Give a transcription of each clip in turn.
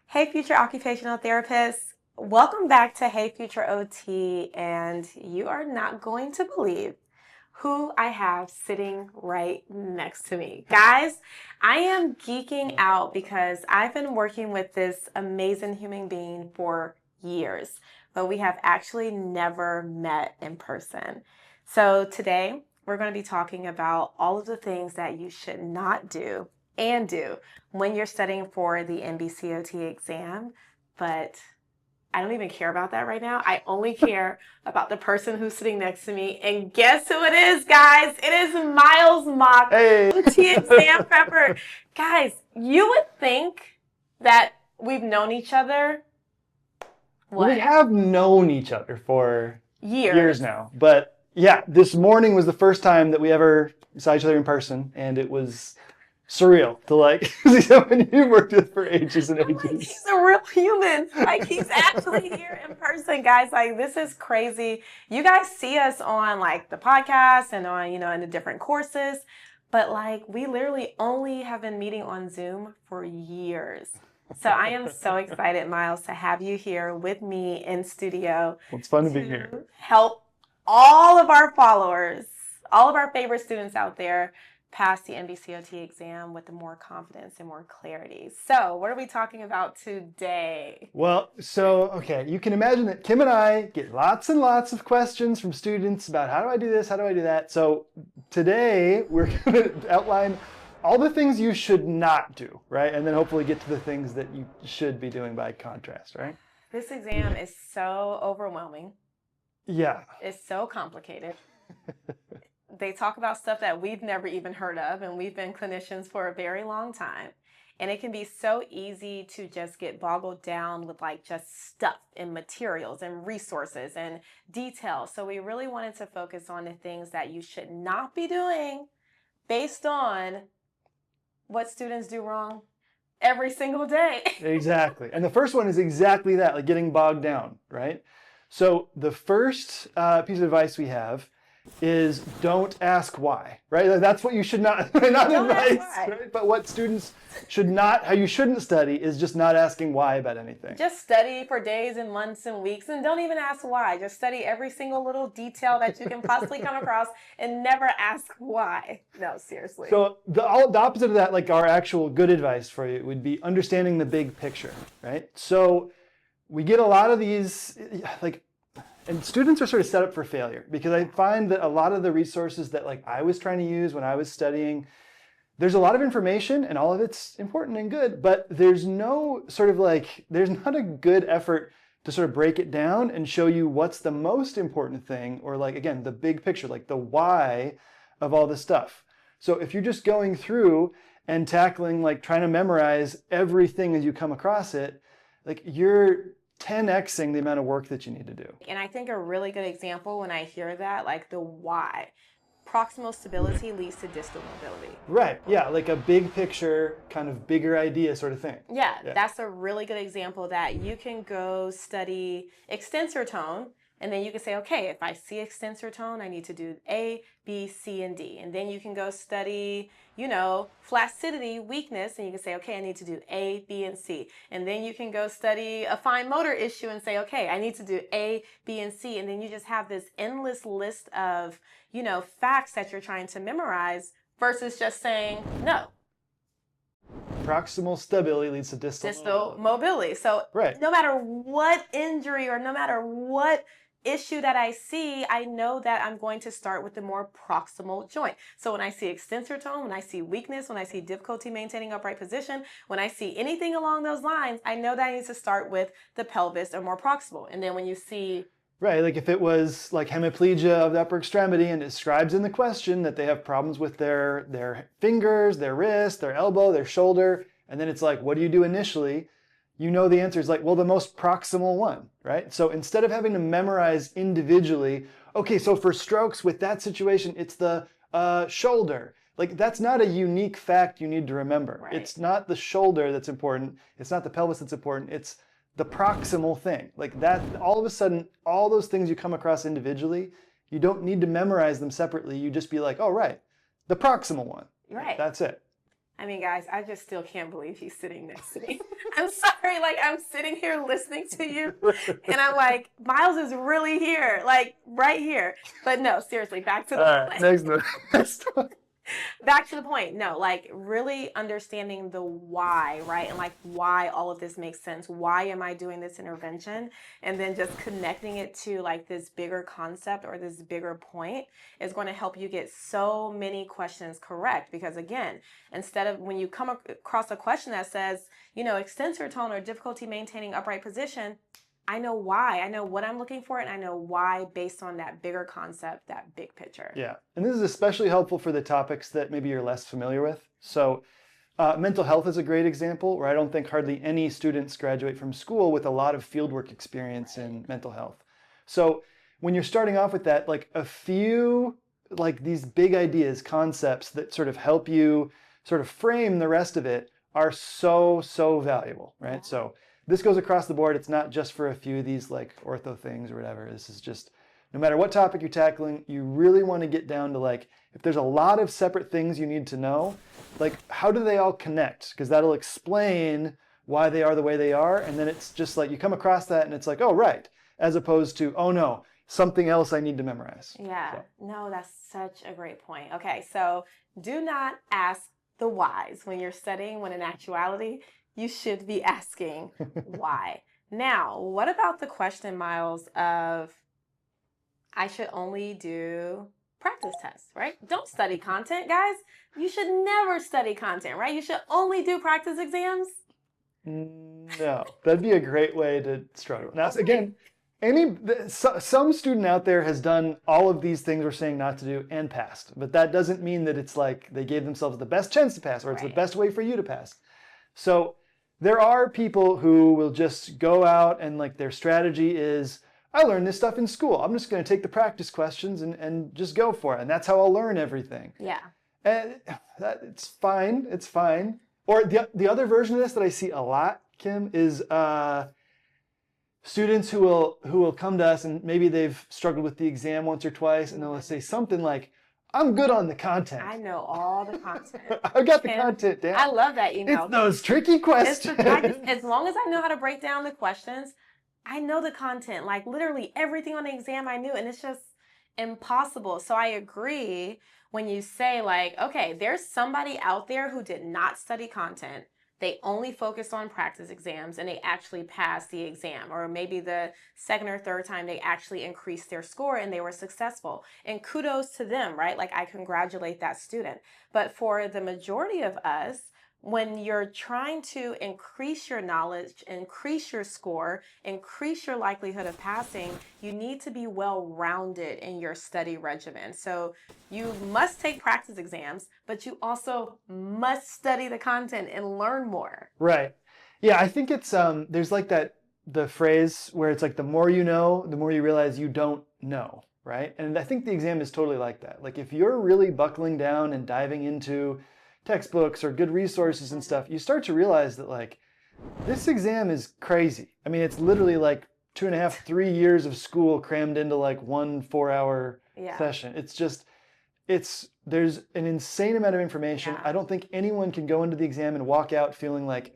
Hey, future occupational therapists. Welcome back to Hey, Future OT. And you are not going to believe who I have sitting right next to me. Guys, I am geeking out because I've been working with this amazing human being for years, but we have actually never met in person. So today, we're going to be talking about all of the things that you should not do and do when you're studying for the NBCOT exam. But I don't even care about that right now. I only care about the person who's sitting next to me. And guess who it is, guys? It is Miles Mock, Hey. OT exam prepper. Guys, you would think that we've known each other, We what, have known each other for years years? now. But yeah, this morning was the first time that we ever saw each other in person, and it was surreal to see someone you worked with for ages and I'm like, ages. he's a real human. Like, he's actually here in person, guys. Like, this is crazy. You guys see us on like the podcast and on, in the different courses, but like, we literally only have been meeting on Zoom for years. So I am so excited, Miles, to have you here with me in studio Well, it's fun to be here. to help all of our followers, all of our favorite students out there pass the NBCOT exam with more confidence and more clarity. So, what are we talking about today? Well, okay, you can imagine that Kim and I get lots and lots of questions from students about how do I do this, how do I do that. So today we're going to outline all the things you should not do, right? And then hopefully get to the things that you should be doing by contrast, right? This exam is so overwhelming. Yeah. It's so complicated. They talk about stuff that we've never even heard of, and we've been clinicians for a very long time. And it can be so easy to just get boggled down with like just stuff and materials and resources and details. So we really wanted to focus on the things that you should not be doing based on what students do wrong every single day. Exactly. And the first one is exactly that, like getting bogged down, right? So the first piece of advice we have is don't ask why, right? Like, that's what you should not, not Don't ask advice, why. right? But what students should not, how you shouldn't study is just not asking why about anything. Just study for days and months and weeks and don't even ask why. Just study every single little detail that you can possibly come across and never ask why. No, seriously. So the opposite of that, like our actual good advice for you would be understanding the big picture, right? So we get a lot of these, and students are sort of set up for failure because I find that a lot of the resources that I was trying to use when I was studying, there's a lot of information and all of it's important and good, but there's no there's not a good effort to sort of break it down and show you what's the most important thing, or again, the big picture, like the why of all this stuff. So if you're just going through and tackling, trying to memorize everything as you come across it, you're 10xing the amount of work that you need to do. And I think a really good example when I hear that, like the why. Proximal stability leads to distal mobility. Right, yeah, like a big picture, kind of bigger idea sort of thing. Yeah, that's a really good example that you can go study extensor tone, and then you can say, okay, if I see extensor tone, I need to do A, B, C, and D. And then you can go study, flaccidity, weakness, and you can say, okay, I need to do A, B, and C. And then you can go study a fine motor issue and say, okay, I need to do A, B, and C. And then you just have this endless list of, facts that you're trying to memorize versus just saying no. Proximal stability leads to distal mobility. So right. No matter what injury or no matter what issue that I see, I know that I'm going to start with the more proximal joint. So when I see extensor tone, when I see weakness, when I see difficulty maintaining upright position, when I see anything along those lines, I know that I need to start with the pelvis or more proximal. And then when you see right, like if it was hemiplegia of the upper extremity and it describes in the question that they have problems with their fingers, their wrist, their elbow, their shoulder, and then it's what do you do initially? You know the answer is well, the most proximal one, right? So instead of having to memorize individually, okay, so for strokes with that situation, it's the shoulder. That's not a unique fact you need to remember. Right. It's not the shoulder that's important. It's not the pelvis that's important. It's the proximal thing. That, all of a sudden, all those things you come across individually, you don't need to memorize them separately. You just be oh, right, the proximal one. Right. That's it. I mean, guys, I just still can't believe he's sitting next to me. I'm sorry, like I'm sitting here listening to you and I'm like, Miles is really here, like right here. But no, seriously, back to All the right, next one. back to the point. No, like really understanding the why, right? And like why all of this makes sense. Why am I doing this intervention? And then just connecting it to like this bigger concept or this bigger point is going to help you get so many questions correct. Because again, instead of when you come across a question that says, extensor tone or difficulty maintaining upright position, I know why. I know what I'm looking for, and I know why based on that bigger concept, that big picture. Yeah, and this is especially helpful for the topics that maybe you're less familiar with. So mental health is a great example, where I don't think hardly any students graduate from school with a lot of fieldwork experience in mental health. So when you're starting off with that, like a few, like these big ideas, concepts that sort of help you sort of frame the rest of it are so, so valuable, right? Yeah. So this goes across the board. It's not just for a few of these like ortho things or whatever. This is just, no matter what topic you're tackling, you really want to get down to like, if there's a lot of separate things you need to know, like how do they all connect? Because that'll explain why they are the way they are. And then it's just like you come across that and it's like, oh, right. As opposed to, oh no, something else I need to memorize. Yeah, So. no, that's such a great point. Okay, so do not ask the whys when you're studying, when in actuality, you should be asking why. Now, what about the question, Miles, of I should only do practice tests, right? Don't study content, guys. You should never study content, right? You should only do practice exams. No, that'd be a great way to struggle. Now, again, some student out there has done all of these things we're saying not to do and passed, but that doesn't mean that it's like they gave themselves the best chance to pass or it's the best way for you to pass. So there are people who will just go out and like their strategy is, I learned this stuff in school. I'm just going to take the practice questions and just go for it. And that's how I'll learn everything. Yeah. And it's fine. It's fine. Or the other version of this that I see a lot, Kim, is students who will come to us and maybe they've struggled with the exam once or twice and they'll say something like, I'm good on the content. I know all the content. I've got the content down. I love that email. It's those tricky questions. As long as I know how to break down the questions, I know the content. Like literally everything on the exam I knew, and it's just impossible. So I agree when you say like, okay, there's somebody out there who did not study content. They only focused on practice exams and they actually passed the exam. Or maybe the second or third time they actually increased their score and they were successful. And kudos to them, right? Like I congratulate that student. But for the majority of us, when you're trying to increase your knowledge, increase your score, increase your likelihood of passing, you need to be well-rounded in your study regimen. So you must take practice exams, but you also must study the content and learn more. Right. Yeah, I think it's, there's like the phrase where it's like the more you know, the more you realize you don't know, right? And I think the exam is totally like that. Like if you're really buckling down and diving into textbooks or good resources and stuff, you start to realize that like this exam is crazy. I mean, it's literally like 2.5, 3 years of school crammed into like 1 4-hour session. It's just, there's an insane amount of information. I don't think anyone can go into the exam and walk out feeling like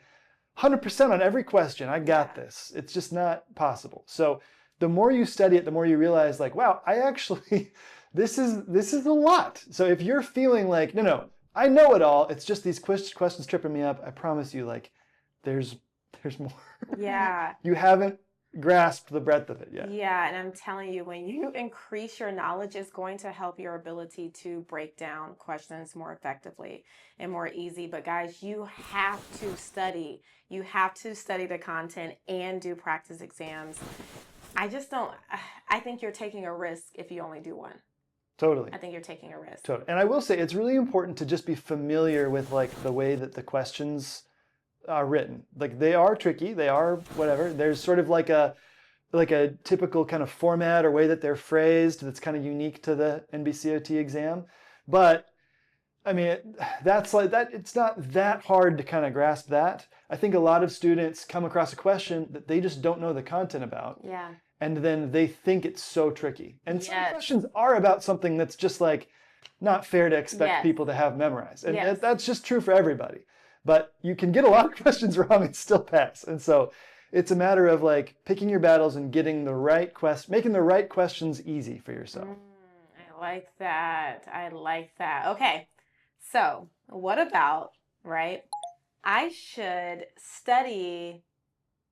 100% on every question. I got this. It's just not possible. So the more you study it, the more you realize like, wow, I actually, this is a lot. So if you're feeling like, no, I know it all. It's just these questions tripping me up. I promise you, like, there's more. Yeah. You haven't grasped the breadth of it yet. Yeah, and I'm telling you, when you increase your knowledge, it's going to help your ability to break down questions more effectively and more easy. But guys, you have to study. You have to study the content and do practice exams. I think you're taking a risk if you only do one. Totally. I think you're taking a risk. Totally. And I will say it's really important to just be familiar with like the way that the questions are written. Like they are tricky, they are whatever. There's sort of like a typical kind of format or way that they're phrased that's kind of unique to the NBCOT exam. But I mean, that's like that. It's not that hard to kind of grasp that. I think a lot of students come across a question that they just don't know the content about. Yeah. And then they think it's so tricky. And some questions are about something that's just like not fair to expect people to have memorized. And that's just true for everybody. but you can get a lot of questions wrong and still pass. And so it's a matter of like picking your battles and getting the right making the right questions easy for yourself. I like that. I like that. Okay. So, what about, right? I should study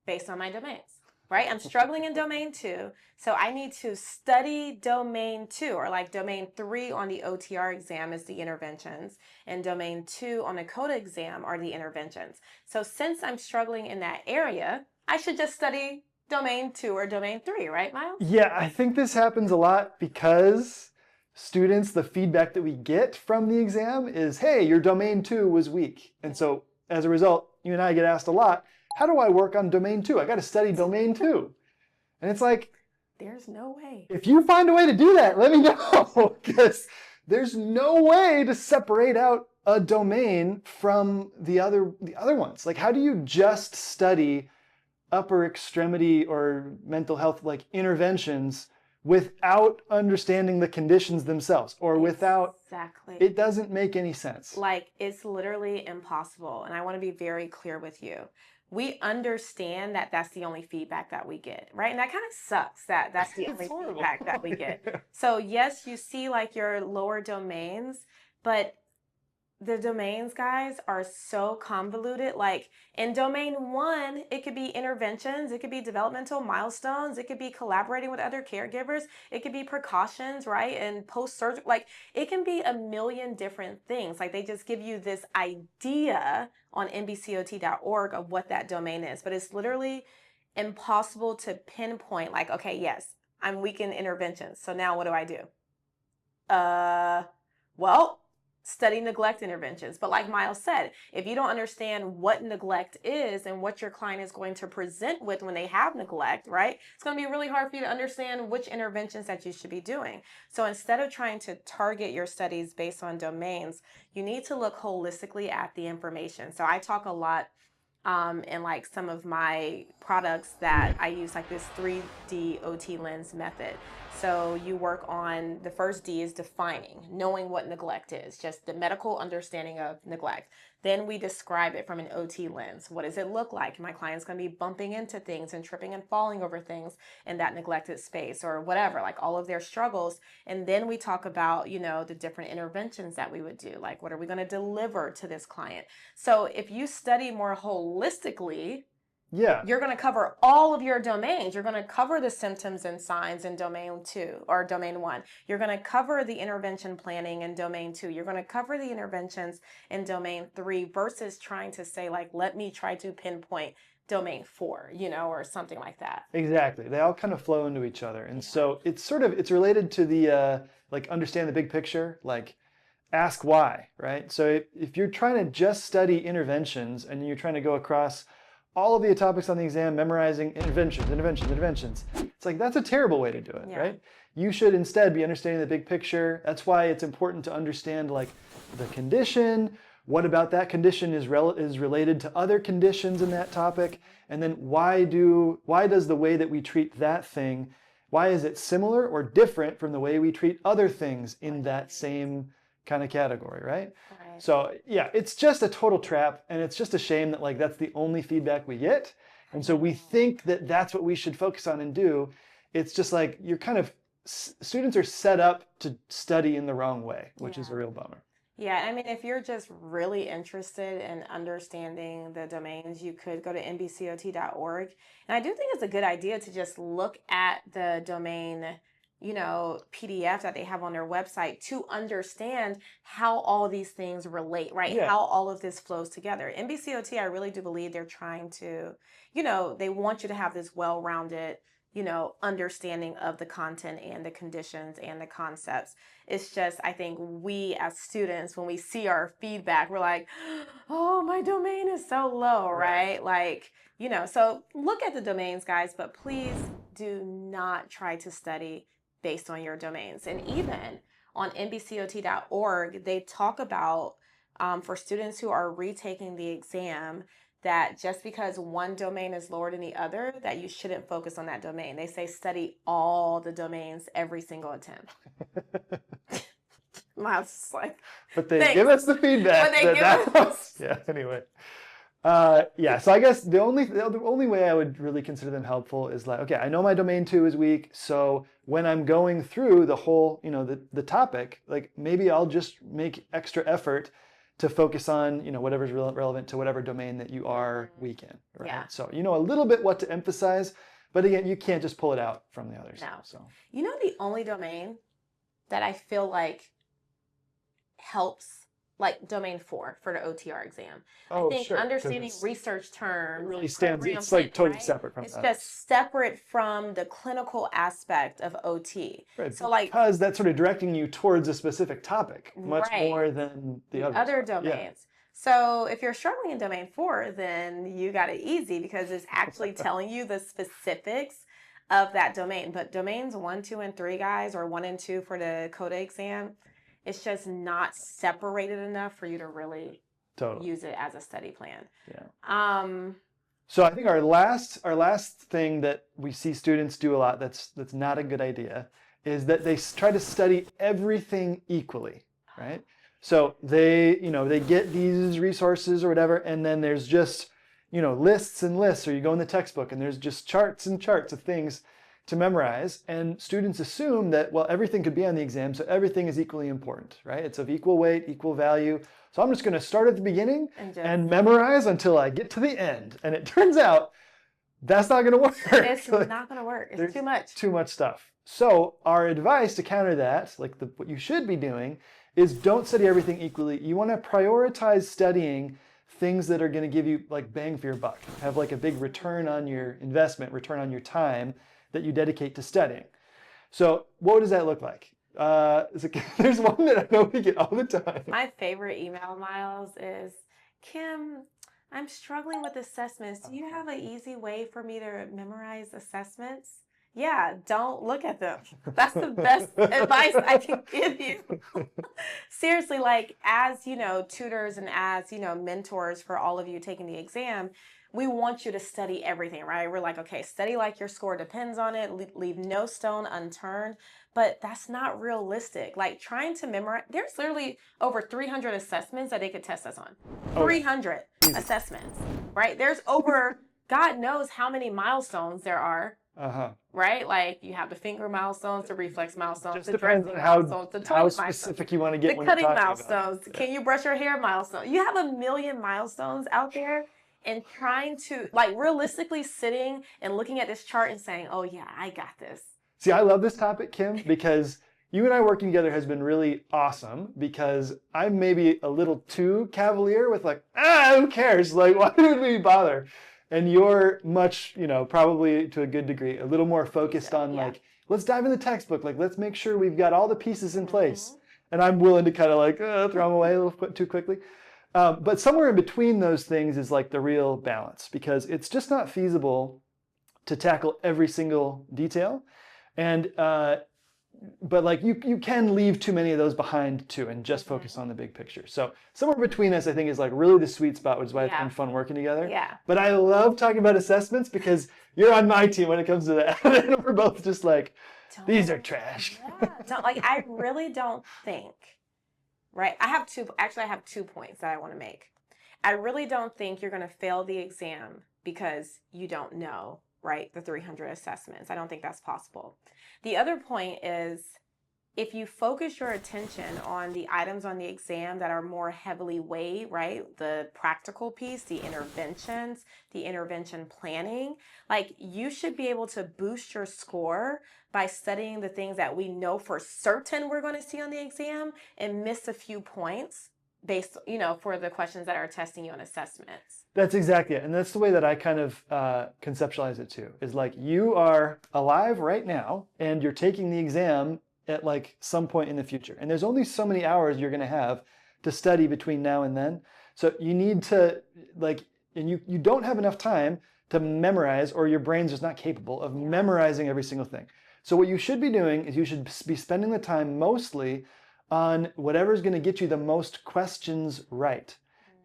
based on my domains, right? I'm struggling in domain 2, so I need to study domain 2, or like domain 3 on the OTR exam is the interventions, and domain 2 on the CODA exam are the interventions. So since I'm struggling in that area, I should just study domain 2 or domain 3, right, Miles? Yeah, I think this happens a lot because students, the feedback that we get from the exam is, hey, your domain 2 was weak. And so as a result, you and I get asked a lot, how do I work on domain 2? I got to study domain 2. And it's like, there's no way. If you find a way to do that, let me know, because there's no way to separate out a domain from the other ones. Like, how do you just study upper extremity or mental health like interventions without understanding the conditions themselves, or without, exactly, it doesn't make any sense. Like, it's literally impossible. And I want to be very clear with you. We understand that that's the only feedback that we get, right? And that kind of sucks that that's the only feedback that we get. So yes, you see like your lower domains, but the domains, guys, are so convoluted. Like in domain 1, it could be interventions, it could be developmental milestones, it could be collaborating with other caregivers, it could be precautions, right? And post-surgical, like it can be a million different things. Like they just give you this idea on NBCOT.org of what that domain is, but it's literally impossible to pinpoint like, okay, yes, I'm weak in interventions. So now what do I do? Well, study neglect interventions. But like Miles said, if you don't understand what neglect is and what your client is going to present with when they have neglect, right? It's going to be really hard for you to understand which interventions that you should be doing. So instead of trying to target your studies based on domains, you need to look holistically at the information. So I talk a lot in like some of my products that I use like this 3D OT lens method. So you work on, the first D is defining, knowing what neglect is, just the medical understanding of neglect. Then we describe it from an OT lens. What does it look like? My client's going to be bumping into things and tripping and falling over things in that neglected space or whatever, like all of their struggles. And then we talk about, you know, the different interventions that we would do, like what are we going to deliver to this client? So if you study more holistically, you're going to cover all of your domains. You're going to cover the symptoms and signs in domain 2 or domain 1. You're going to cover the intervention planning in domain 2. You're going to cover the interventions in domain 3 versus trying to say like, let me try to pinpoint domain 4, you know, or something like that. Exactly. They all kind of flow into each other. And so it's related to the, like understand the big picture, like ask why, right? So if you're trying to just study interventions and you're trying to go across all of the topics on the exam, memorizing interventions. It's like, that's a terrible way to do it, right? You should instead be understanding the big picture. That's why it's important to understand like the condition, what about that condition is related to other conditions in that topic, and then why does the way that we treat that thing, why is it similar or different from the way we treat other things in that same kind of category, right? So yeah, it's just a total trap, and it's just a shame that like that's the only feedback we get, and so we think that that's what we should focus on and do. It's just like you're kind of, students are set up to study in the wrong way, which is a real bummer. Yeah, I mean, if you're just really interested in understanding the domains, you could go to NBCOT.org. And I do think it's a good idea to just look at the domain, you know, PDF that they have on their website to understand how all these things relate, right? How all of this flows together. NBCOT, I really do believe they're trying to, you know, they want you to have this well-rounded, you know, understanding of the content and the conditions and the concepts. It's just, I think we as students, when we see our feedback, we're like, oh, my domain is so low, right? Like, you know, so look at the domains, guys, but please do not try to study based on your domains. And even on NBCOT.org, they talk about for students who are retaking the exam, that just because one domain is lower than the other, that you shouldn't focus on that domain. They say study all the domains every single attempt. Miles is like, But they thanks. give us the feedback But they that give that us- was, yeah, anyway. Yeah, so I guess the only way I would really consider them helpful is like, okay, I know my domain 2 is weak, so when I'm going through the whole, you know, the topic, like maybe I'll just make extra effort to focus on, you know, whatever's relevant to whatever domain that you are weak in, right? Yeah. So you know a little bit what to emphasize, but again, you can't just pull it out from the others. No. So You know, the only domain that I feel like helps, like domain 4 for the OTR exam. oh, I think sure, 'cause understanding it's- research terms, it really and stands. program It's like planning, totally right? separate from It's that. just separate from the clinical aspect of OT. Right, So like because that's sort of directing you towards a specific topic much Right. more than the others other are. domains. So if you're struggling in domain 4, then you got it easy because it's actually telling you the specifics of that domain. But domains 1, 2, and 3, guys, or 1 and 2 for the CODA exam, it's just not separated enough for you to really Totally. use it as a study plan. Yeah. So I think our last thing that we see students do a lot that's not a good idea is that they try to study everything equally, right? So they get these resources or whatever, and then there's just, lists and lists, or you go in the textbook and there's just charts and charts of things to memorize, and students assume that, well, everything could be on the exam, so everything is equally important, right? It's of equal weight, equal value. So I'm just going to start at the beginning and memorize until I get to the end. And it turns out that's not going to work. It's not going to work. It's too much. Too much stuff. So our advice to counter that, what you should be doing, is don't study everything equally. You want to prioritize studying things that are going to give you like bang for your buck, have like a big return on your investment, return on your time that you dedicate to studying. So what does that look like? There's one that I know we get all the time. My favorite email, Miles, is, Kim, I'm struggling with assessments. Do you have an easy way for me to memorize assessments? Yeah, don't look at them. That's the best advice I can give you. Seriously, like as, tutors and as, mentors for all of you taking the exam, we want you to study everything, right? We're like, okay, study like your score depends on it, leave no stone unturned, but that's not realistic. Like trying to memorize, there's literally over 300 assessments that they could test us on. 300 assessments, right? There's over, God knows how many milestones there are. Right? Like you have the finger milestones, the reflex milestones, just the depends on milestones, the how toilet specific you want to get the when cutting you're talking milestones. about it. Can you brush your hair milestone? You have a million milestones out there, and trying to realistically sitting and looking at this chart and saying, oh yeah, I got this. See, I love this topic, Kim, because you and I working together has been really awesome, because I'm maybe a little too cavalier with who cares? Like, why would we bother? And you're much, probably to a good degree, a little more focused on let's dive in the textbook. Let's make sure we've got all the pieces in place. And I'm willing to kind of throw them away a little too quickly. But somewhere in between those things is the real balance, because it's just not feasible to tackle every single detail. And, but you can leave too many of those behind too and just focus on the big picture. So somewhere between us, I think, is really the sweet spot, which is why it's been fun working together. Yeah. But I love talking about assessments because you're on my team when it comes to that. And we're both just these are trash. Yeah. I really don't think, right? I have 2 points that I want to make. I really don't think you're going to fail the exam because you don't know, right, the 300 assessments. I don't think that's possible. The other point is, if you focus your attention on the items on the exam that are more heavily weighed, right, the practical piece, the interventions, the intervention planning, you should be able to boost your score by studying the things that we know for certain we're going to see on the exam and miss a few points based, for the questions that are testing you on assessments. That's exactly it. And that's the way that I kind of conceptualize it too, is you are alive right now and you're taking the exam at some point in the future. And there's only so many hours you're going to have to study between now and then. So you need to and you don't have enough time to memorize, or your brain's just not capable of memorizing every single thing. So what you should be doing is you should be spending the time mostly on whatever's going to get you the most questions right.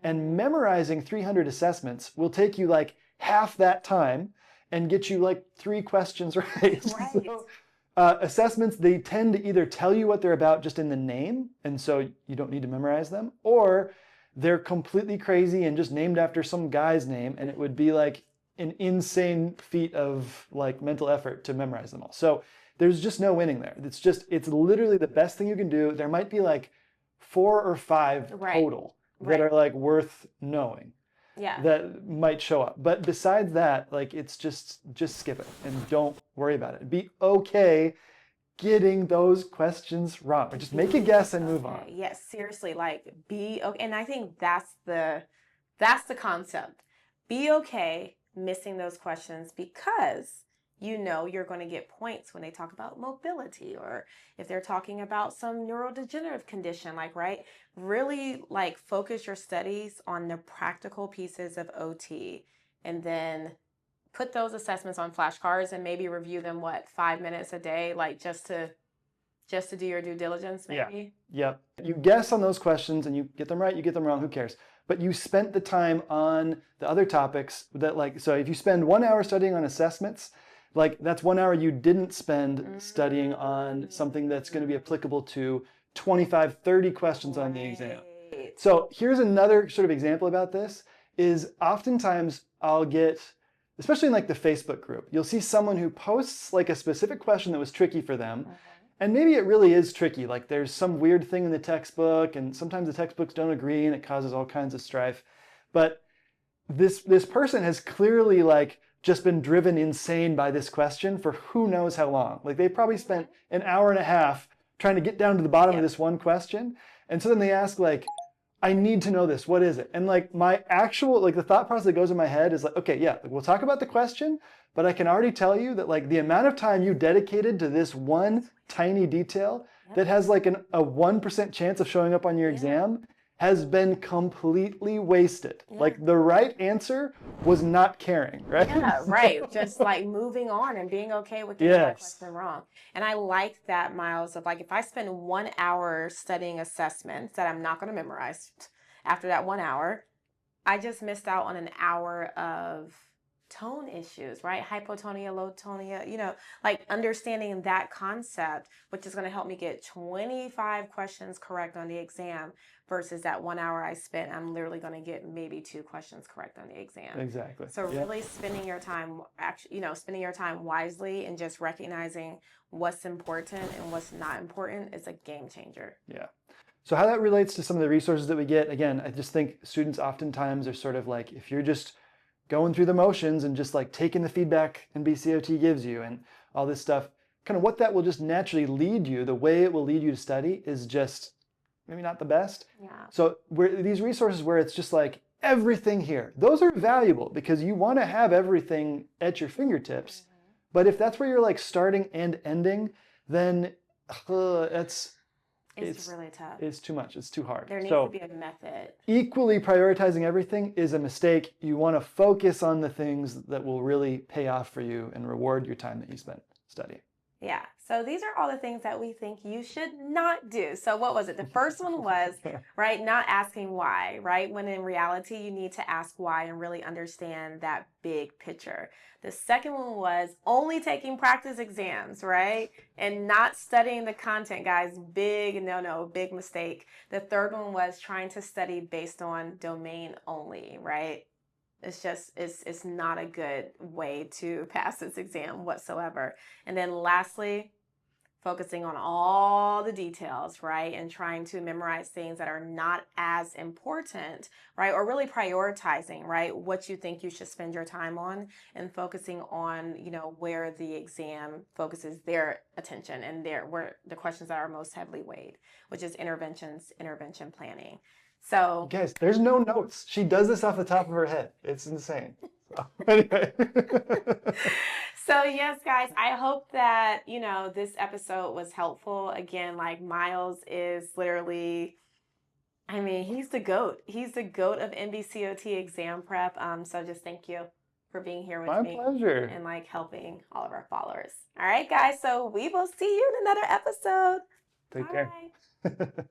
And memorizing 300 assessments will take you half that time and get you 3 questions right. Right. Assessments, they tend to either tell you what they're about just in the name, and so you don't need to memorize them, or they're completely crazy and just named after some guy's name, and it would be like an insane feat of like mental effort to memorize them all. So there's just no winning there. It's literally the best thing you can do. There might be like 4 or 5 total that are like worth knowing. Yeah. That might show up. But besides that, like it's just skip it and don't worry about it. Be okay getting those questions wrong. Or just make a guess and move on. Yes, seriously, like be okay. And I think that's the concept. Be okay missing those questions because you know you're going to get points when they talk about mobility, or if they're talking about some neurodegenerative condition, like, right? Really like focus your studies on the practical pieces of OT, and then put those assessments on flashcards and maybe review them 5 minutes a day, like just to do your due diligence, maybe. Yeah. You guess on those questions and you get them right, you get them wrong, who cares? But you spent the time on the other topics that, like, so if you spend 1 hour studying on assessments, like that's 1 hour you didn't spend studying on something that's going to be applicable to 25, 30 questions on the exam. So here's another sort of example about this is oftentimes I'll get, especially in like the Facebook group, you'll see someone who posts like a specific question that was tricky for them. And maybe it really is tricky. Like there's some weird thing in the textbook, and sometimes the textbooks don't agree and it causes all kinds of strife. But this person has clearly like just been driven insane by this question for who knows how long. Like they probably spent an hour and a half trying to get down to the bottom of this one question. And so then they ask like, I need to know this, what is it? And like my actual, like the thought process that goes in my head is like, okay, yeah, we'll talk about the question, but I can already tell you that like the amount of time you dedicated to this one tiny detail that has like a 1% chance of showing up on your exam has been completely wasted. Like the right answer was not caring, right? Yeah, right. Just like moving on and being okay with getting that question wrong. And I like that, Miles, of like if I spend 1 hour studying assessments that I'm not going to memorize after that 1 hour, I just missed out on an hour of tone issues, right? Hypotonia, low tonia, you know, like understanding that concept, which is going to help me get 25 questions correct on the exam versus that 1 hour I spent, I'm literally going to get maybe 2 questions correct on the exam. Exactly. So really spending your time, actually, you know, spending your time wisely and just recognizing what's important and what's not important is a game changer. Yeah. So how that relates to some of the resources that we get, again, I just think students oftentimes are sort of like, if you're just going through the motions and just like taking the feedback NBCOT gives you and all this stuff, kind of what that will just naturally lead you, the way it will lead you to study is just maybe not the best. Yeah. So these resources where it's just like everything here, those are valuable because you want to have everything at your fingertips. But if that's where you're like starting and ending, then it's really tough. It's too much. It's too hard. There needs to be a method. Equally prioritizing everything is a mistake. You want to focus on the things that will really pay off for you and reward your time that you spent studying. Yeah. So these are all the things that we think you should not do. So what was it? The first one was, right, not asking why, right? When in reality, you need to ask why and really understand that big picture. The second one was only taking practice exams, right? And not studying the content, guys. Big mistake. The third one was trying to study based on domain only, right? It's not a good way to pass this exam whatsoever. And then lastly, focusing on all the details, right? And trying to memorize things that are not as important, right? Or really prioritizing, right? What you think you should spend your time on and focusing on, you know, where the exam focuses their attention and where the questions that are most heavily weighed, which is intervention planning. So guys, there's no notes. She does this off the top of her head. It's insane. So, anyway. So yes, guys, I hope that, you know, this episode was helpful. Again, like Miles is literally, I mean, he's the GOAT. He's the GOAT of NBCOT exam prep. So just thank you for being here with me. My pleasure. And like helping all of our followers. All right, guys. So we will see you in another episode. Take care.